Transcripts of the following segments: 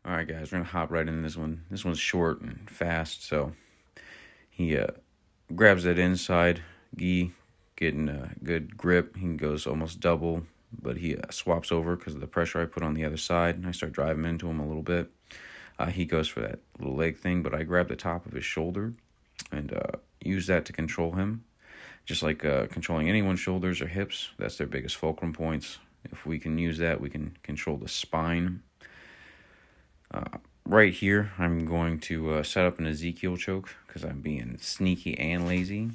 All right, guys, we're gonna hop right into this one. This one's short and fast, so he grabs that inside gi, getting a good grip. He goes almost double, but he swaps over because of the pressure I put on the other side, and I start driving into him a little bit. He goes for that little leg thing, but I grab the top of his shoulder and use that to control him, just like controlling anyone's shoulders or hips. That's their biggest fulcrum points. If we can use that, we can control the spine. Right here, I'm going to set up an Ezekiel choke because I'm being sneaky and lazy.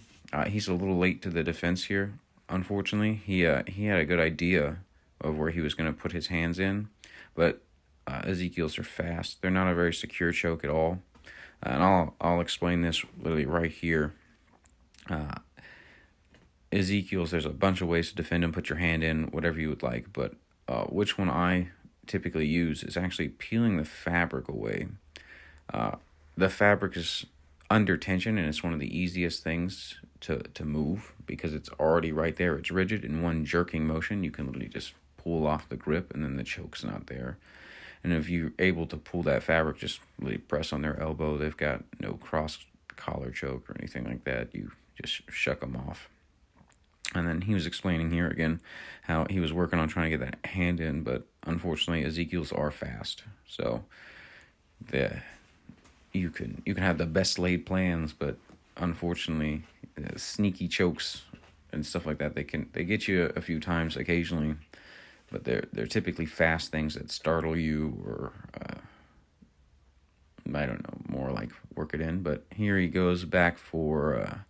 He's a little late to the defense here, unfortunately. He had a good idea of where he was going to put his hands in, but Ezekiel's are fast. They're not a very secure choke at all, and I'll explain this literally right here. Ezekiel's, there's a bunch of ways to defend him. Put your hand in, whatever you would like, but which one I typically use is actually peeling the fabric away. The fabric is under tension, and it's one of the easiest things to move because it's already right there. It's rigid. In one jerking motion, you can literally just pull off the grip, and then the choke's not there. And if you're able to pull that fabric, just really press on their elbow. They've got no cross collar choke or anything like that. You just shuck them off. And then he was explaining here again how he was working on trying to get that hand in, but unfortunately Ezekiel's are fast. So you can have the best laid plans, but unfortunately sneaky chokes and stuff like that, they get you a few times occasionally, but they're typically fast things that startle you or I don't know, more like work it in. But here he goes back for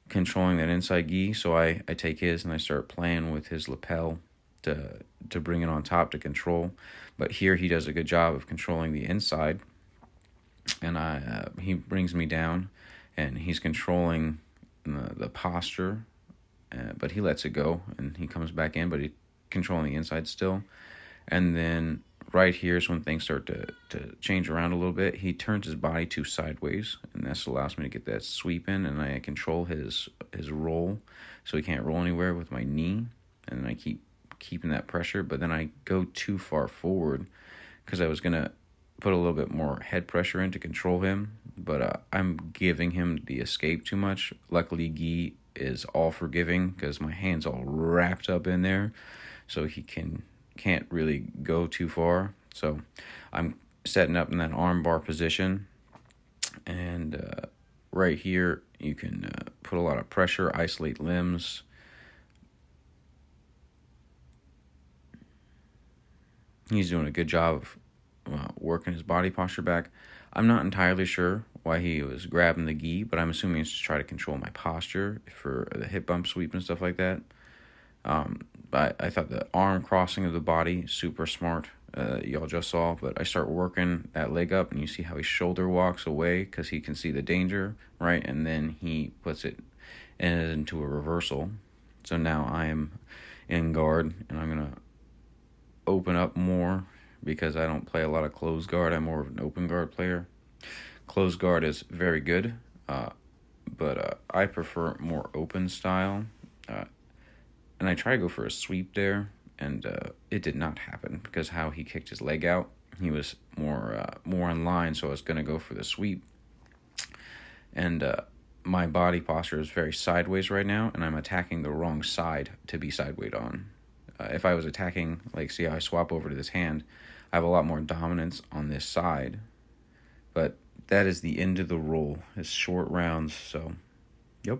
controlling that inside gi, so I take his and I start playing with his lapel to bring it on top to control. But here he does a good job of controlling the inside, and he brings me down, and he's controlling the posture, but he lets it go, and he comes back in, but he's controlling the inside still. And then right here is when things start to change around a little bit. He turns his body to sideways, and this allows me to get that sweep in, and I control his roll, so he can't roll anywhere with my knee, and I keeping that pressure. But then I go too far forward because I was going to put a little bit more head pressure in to control him, but I'm giving him the escape too much. Luckily, gi is all forgiving because my hand's all wrapped up in there, so he can't really go too far. So I'm setting up in that arm bar position, and right here you can put a lot of pressure, isolate limbs. He's doing a good job of working his body posture back. I'm not entirely sure why he was grabbing the gi, but I'm assuming it's to try to control my posture for the hip bump sweep and stuff like that. But I thought the arm crossing of the body, super smart. Y'all just saw, but I start working that leg up, and you see how his shoulder walks away because he can see the danger, right? And then he puts it into a reversal. So now I am in guard, and I'm going to open up more because I don't play a lot of closed guard. I'm more of an open guard player. Closed guard is very good, but I prefer more open style. And I try to go for a sweep there, and it did not happen because how he kicked his leg out. He was more in line, so I was going to go for the sweep. And my body posture is very sideways right now, and I'm attacking the wrong side to be sideways on. If I was attacking, like, see how I swap over to this hand, I have a lot more dominance on this side. But that is the end of the roll. It's short rounds, so, yep.